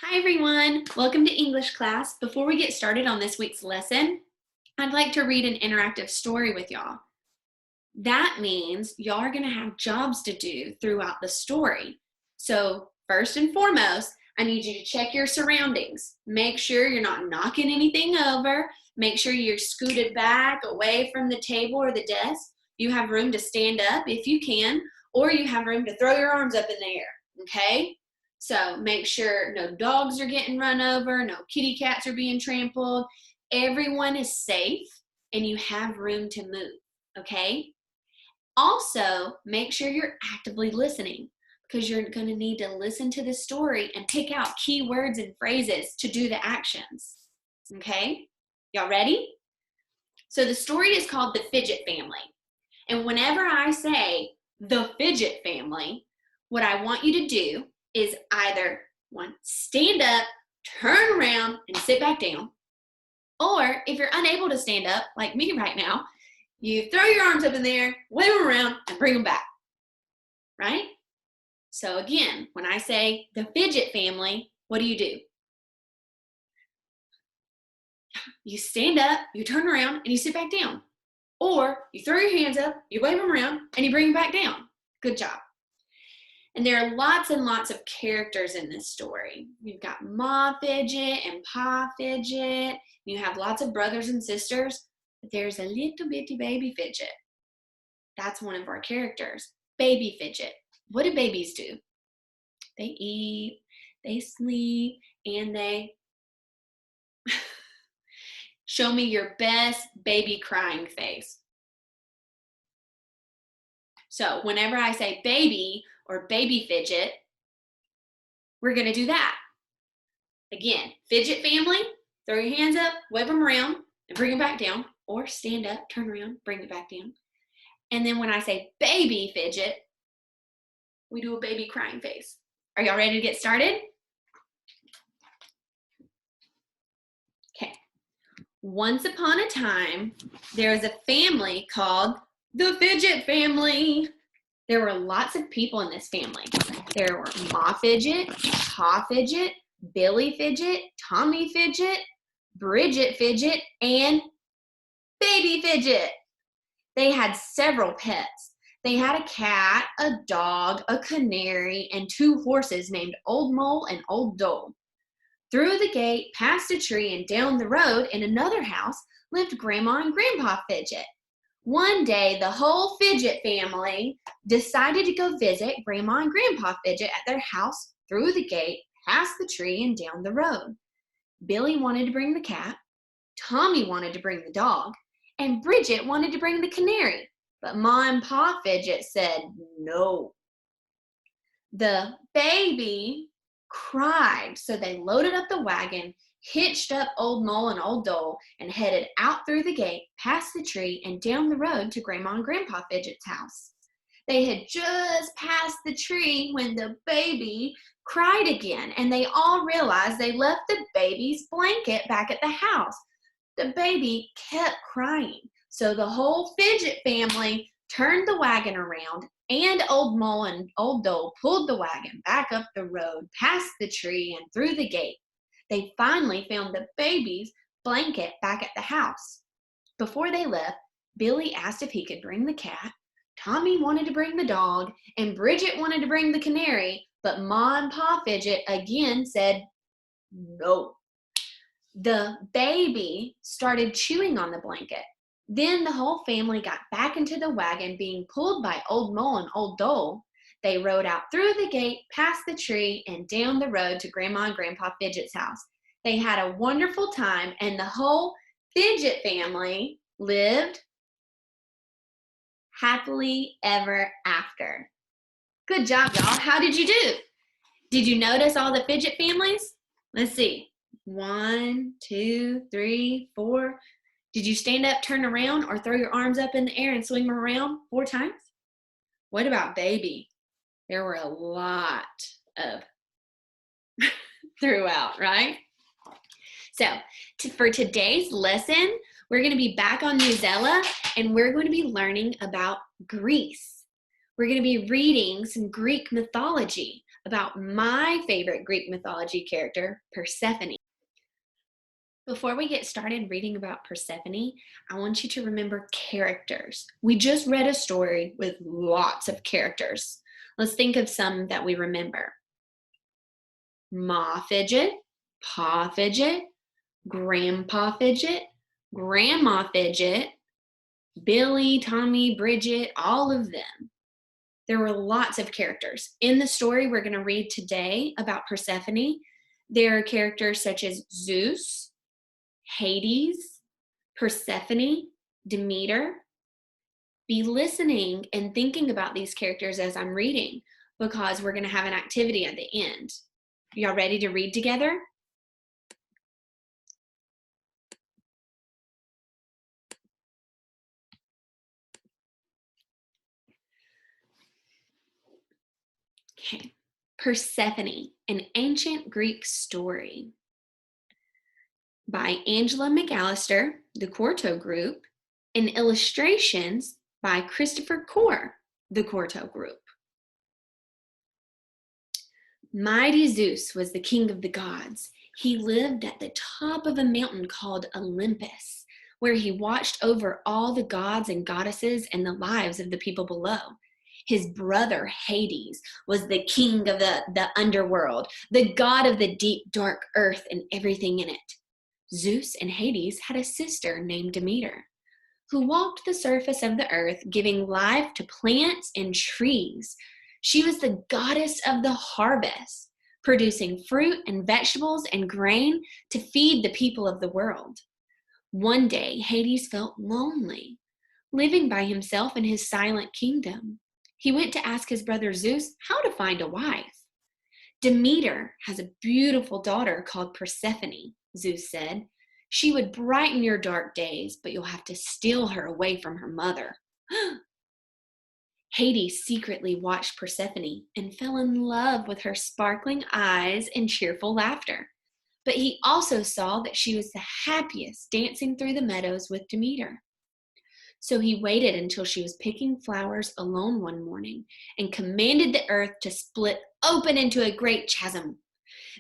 Hi everyone, welcome to English class. Before we get started on this week's lesson, I'd like to read an interactive story with y'all. That means y'all are gonna have jobs to do throughout the story. So first and foremost, I need you to check your surroundings. Make sure you're not knocking anything over. Make sure you're scooted back away from the table or the desk. You have room to stand up if you can, or you have room to throw your arms up in the air, okay? So make sure no dogs are getting run over, no kitty cats are being trampled. Everyone is safe and you have room to move, okay? Also, make sure you're actively listening because you're going to need to listen to the story and pick out key words and phrases to do the actions, okay? Y'all ready? So the story is called The Fidget Family. And whenever I say the Fidget Family, what I want you to do is either one, stand up, turn around, and sit back down. Or if you're unable to stand up, like me right now, you throw your arms up in the air, wave them around, and bring them back, right? So again, when I say the Fidget Family, what do? You stand up, you turn around, and you sit back down. Or you throw your hands up, you wave them around, and you bring them back down. Good job. And there are lots and lots of characters in this story. You've got Ma Fidget and Pa Fidget. You have lots of brothers and sisters, but there's a little bitty baby fidget. That's one of our characters. Baby Fidget. What do babies do? They eat, they sleep, and they show me your best baby crying face. So whenever I say baby or baby fidget, we're going to do that. Again, Fidget Family, throw your hands up, wave them around, and bring them back down. Or stand up, turn around, bring it back down. And then when I say baby fidget, we do a baby crying face. Are y'all ready to get started? Okay. Once upon a time, there was a family called the Fidget Family. There were lots of people in this family. There were Ma Fidget, Pa Fidget, Billy Fidget, Tommy Fidget, Bridget Fidget, and Baby Fidget. They had several pets. They had a cat, a dog, a canary, and 2 horses named Old Mole and Old Dole. Through the gate, past a tree, and down the road in another house lived Grandma and Grandpa Fidget. One day, the whole Fidget family decided to go visit Grandma and Grandpa Fidget at their house through the gate, past the tree, and down the road. Billy wanted to bring the cat, Tommy wanted to bring the dog, and Bridget wanted to bring the canary, but Ma and Pa Fidget said no. The baby cried, so they loaded up the wagon, hitched up Old Mole and Old Dole, and headed out through the gate, past the tree, and down the road to Grandma and Grandpa Fidget's house. They had just passed the tree when the baby cried again, and they all realized they left the baby's blanket back at the house. The baby kept crying, so the whole Fidget family turned the wagon around, and Old Mole and Old Dole pulled the wagon back up the road, past the tree, and through the gate. They finally found the baby's blanket back at the house. Before they left, Billy asked if he could bring the cat, Tommy wanted to bring the dog, and Bridget wanted to bring the canary, but Ma and Pa Fidget again said no. The baby started chewing on the blanket. Then the whole family got back into the wagon being pulled by Old Mole and Old Dole. They rode out through the gate, past the tree, and down the road to Grandma and Grandpa Fidget's house. They had a wonderful time, and the whole Fidget family lived happily ever after. Good job, y'all. How did you do? Did you notice all the Fidget families? Let's see. 1, 2, 3, 4. Did you stand up, turn around, or throw your arms up in the air and swing them around 4 times? What about baby? There were a lot of throughout, right? So for today's lesson, we're going to be back on Newsela, and we're going to be learning about Greece. We're going to be reading some Greek mythology about my favorite Greek mythology character, Persephone. Before we get started reading about Persephone, I want you to remember characters. We just read a story with lots of characters. Let's think of some that we remember. Ma Fidget, Pa Fidget, Grandpa Fidget, Grandma Fidget, Billy, Tommy, Bridget, all of them. There were lots of characters. In the story we're going to read today about Persephone, there are characters such as Zeus, Hades, Persephone, Demeter. Be listening and thinking about these characters as I'm reading, because we're going to have an activity at the end. Y'all ready to read together? Okay. Persephone, an ancient Greek story by Angela McAllister, the Quarto Group, and illustrations by Christopher Core, the Quarto Group. Mighty Zeus was the king of the gods. He lived at the top of a mountain called Olympus, where he watched over all the gods and goddesses and the lives of the people below. His brother Hades was the king of the underworld, the god of the deep, dark earth and everything in it. Zeus and Hades had a sister named Demeter, who walked the surface of the earth, giving life to plants and trees. She was the goddess of the harvest, producing fruit and vegetables and grain to feed the people of the world. One day, Hades felt lonely, living by himself in his silent kingdom. He went to ask his brother Zeus how to find a wife. Demeter has a beautiful daughter called Persephone, Zeus said. She would brighten your dark days, but you'll have to steal her away from her mother. Hades secretly watched Persephone and fell in love with her sparkling eyes and cheerful laughter. But he also saw that she was the happiest dancing through the meadows with Demeter. So he waited until she was picking flowers alone one morning and commanded the earth to split open into a great chasm.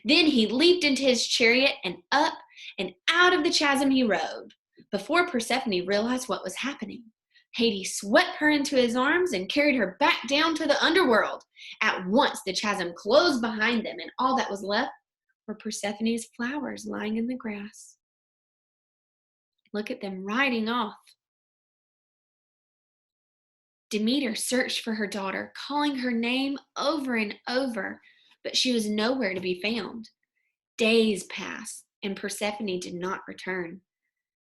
Then he leaped into his chariot and up and out of the chasm he rode. Before Persephone realized what was happening, Hades swept her into his arms and carried her back down to the underworld. At once the chasm closed behind them, and all that was left were Persephone's flowers lying in the grass. Look at them riding off. Demeter searched for her daughter, calling her name over and over, but she was nowhere to be found. Days passed, and Persephone did not return.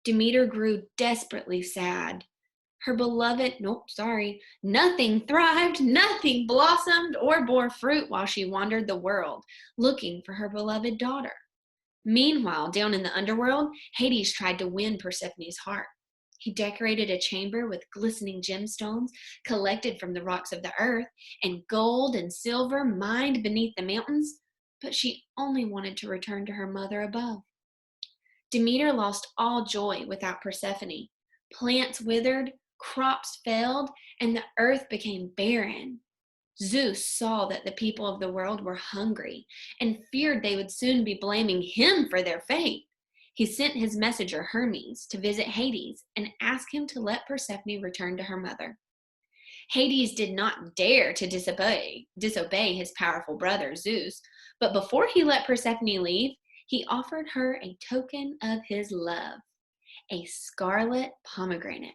Demeter grew desperately sad. Nothing thrived, nothing blossomed or bore fruit while she wandered the world, looking for her beloved daughter. Meanwhile, down in the underworld, Hades tried to win Persephone's heart. He decorated a chamber with glistening gemstones collected from the rocks of the earth and gold and silver mined beneath the mountains, but she only wanted to return to her mother above. Demeter lost all joy without Persephone. Plants withered, crops failed, and the earth became barren. Zeus saw that the people of the world were hungry and feared they would soon be blaming him for their fate. He sent his messenger Hermes to visit Hades and ask him to let Persephone return to her mother. Hades did not dare to disobey his powerful brother Zeus, but before he let Persephone leave, he offered her a token of his love, a scarlet pomegranate.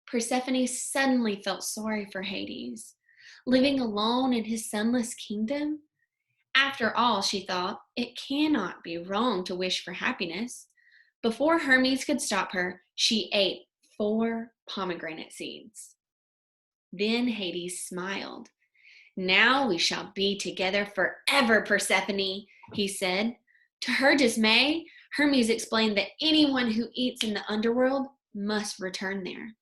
Persephone suddenly felt sorry for Hades, living alone in his sunless kingdom. After all, she thought, it cannot be wrong to wish for happiness. Before Hermes could stop her, she ate 4 pomegranate seeds. Then Hades smiled. Now we shall be together forever, Persephone, he said. To her dismay, Hermes explained that anyone who eats in the underworld must return there.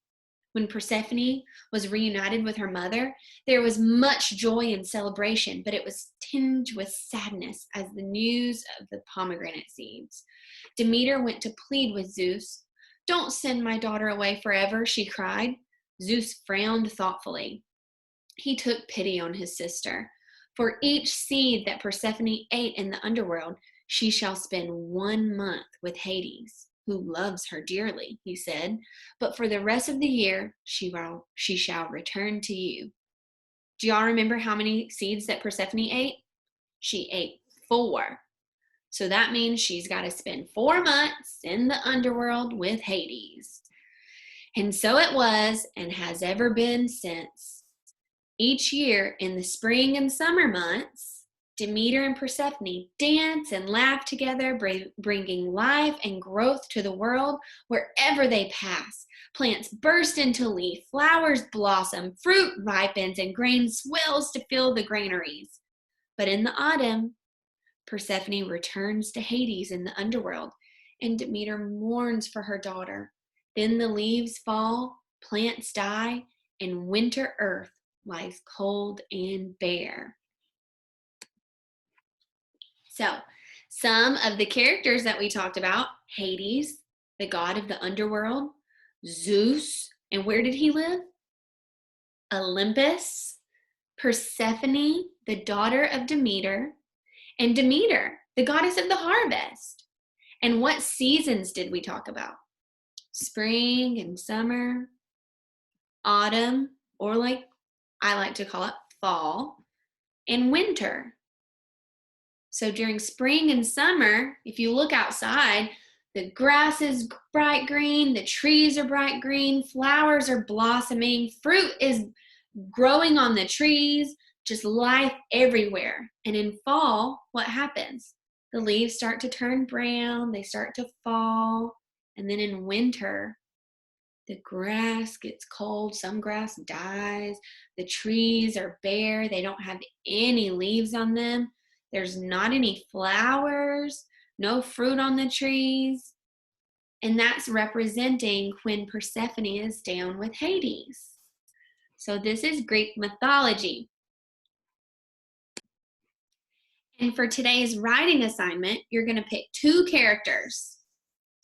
When Persephone was reunited with her mother, there was much joy and celebration, but it was tinged with sadness as the news of the pomegranate seeds. Demeter went to plead with Zeus. Don't send my daughter away forever, she cried. Zeus frowned thoughtfully. He took pity on his sister. For each seed that Persephone ate in the underworld, she shall spend 1 month with Hades, who loves her dearly, he said. But for the rest of the year, she shall return to you. Do y'all remember how many seeds that Persephone ate? She ate 4. So that means she's got to spend 4 months in the underworld with Hades. And so it was and has ever been since. Each year in the spring and summer months, Demeter and Persephone dance and laugh together, bringing life and growth to the world wherever they pass. Plants burst into leaf, flowers blossom, fruit ripens, and grain swells to fill the granaries. But in the autumn, Persephone returns to Hades in the underworld, and Demeter mourns for her daughter. Then the leaves fall, plants die, and winter earth lies cold and bare. So, some of the characters that we talked about: Hades, the god of the underworld; Zeus, and where did he live? Olympus; Persephone, the daughter of Demeter; and Demeter, the goddess of the harvest. And what seasons did we talk about? Spring and summer, autumn, or like I like to call it fall, and winter. So during spring and summer, if you look outside, the grass is bright green, the trees are bright green, flowers are blossoming, fruit is growing on the trees, just life everywhere. And in fall, what happens? The leaves start to turn brown, they start to fall, and then in winter, the grass gets cold, some grass dies, the trees are bare, they don't have any leaves on them. There's not any flowers, no fruit on the trees. And that's representing when Persephone is down with Hades. So this is Greek mythology. And for today's writing assignment, you're going to pick 2 characters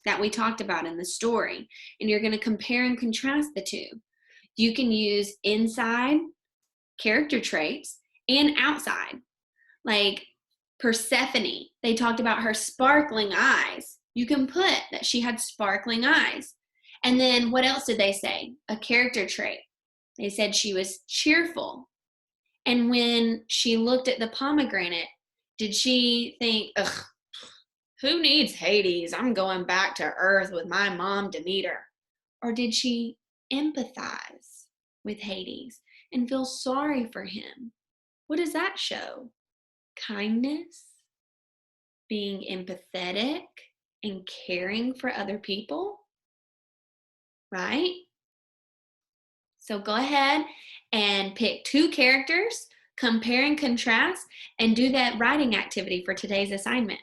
that we talked about in the story, and you're going to compare and contrast the 2. You can use inside character traits and outside. Like Persephone, they talked about her sparkling eyes. You can put that she had sparkling eyes. And then what else did they say? A character trait. They said she was cheerful. And when she looked at the pomegranate, did she think, ugh, who needs Hades? I'm going back to Earth with my mom, Demeter. Or did she empathize with Hades and feel sorry for him? What does that show? Kindness, being empathetic, and caring for other people, right? So go ahead and pick 2 characters, compare and contrast, and do that writing activity for today's assignment.